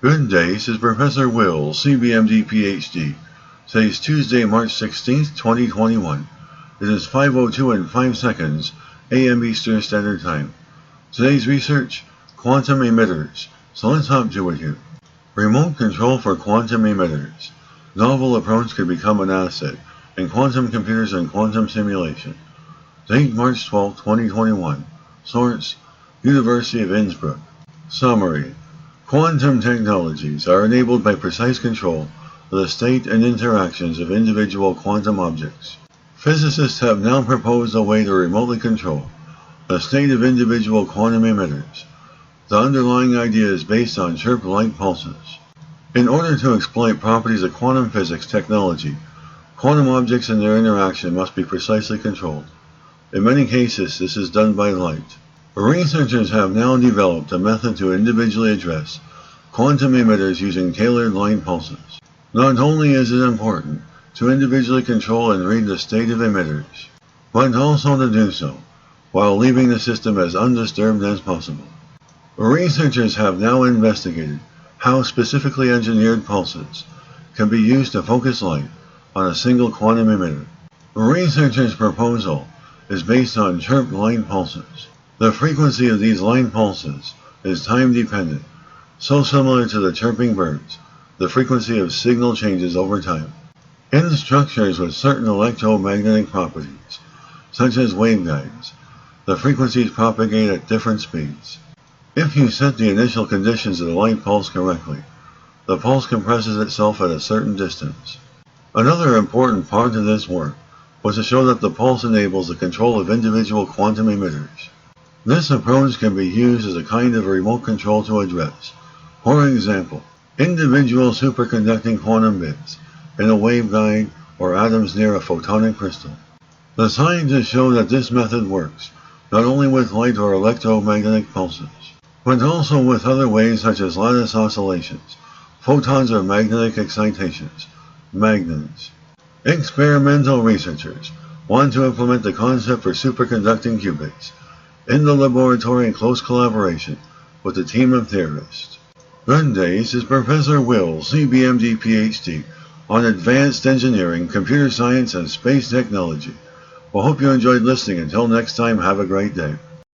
Good day, this is Professor Will, CBMD PhD. Today is Tuesday, March 16th, 2021. It is 5:02 and 5 seconds a.m. Eastern Standard Time. Today's research, quantum emitters. So let's hop to it here. Remote control for quantum emitters. Novel approach could become an asset in quantum computers and quantum simulation. Date March 12, 2021. Source, University of Innsbruck. Summary. Quantum technologies are enabled by precise control of the state and interactions of individual quantum objects. Physicists have now proposed a way to remotely control the state of individual quantum emitters. The underlying idea is based on chirp light pulses. In order to exploit properties of quantum physics technology, quantum objects and their interaction must be precisely controlled. In many cases, this is done by light. Researchers have now developed a method to individually address quantum emitters using tailored light pulses. Not only is it important to individually control and read the state of emitters, but also to do so while leaving the system as undisturbed as possible. Researchers have now investigated how specifically engineered pulses can be used to focus light on a single quantum emitter. Researchers' proposal is based on chirp light pulses. The frequency of these light pulses is time-dependent, so similar to the chirping birds, the frequency of signal changes over time. In structures with certain electromagnetic properties, such as waveguides, the frequencies propagate at different speeds. If you set the initial conditions of the light pulse correctly, the pulse compresses itself at a certain distance. Another important part of this work was to show that the pulse enables the control of individual quantum emitters. This approach can be used as a kind of remote control to address, for example, individual superconducting quantum bits in a waveguide or atoms near a photonic crystal. The scientists show that this method works not only with light or electromagnetic pulses, but also with other waves such as lattice oscillations, photons or magnetic excitations, magnons. Experimental researchers want to implement the concept for superconducting qubits in the laboratory in close collaboration with a team of theorists. Good day, this is Professor Will, CBMD PhD, on Advanced Engineering, Computer Science, and Space Technology. Well, hope you enjoyed listening. Until next time, have a great day.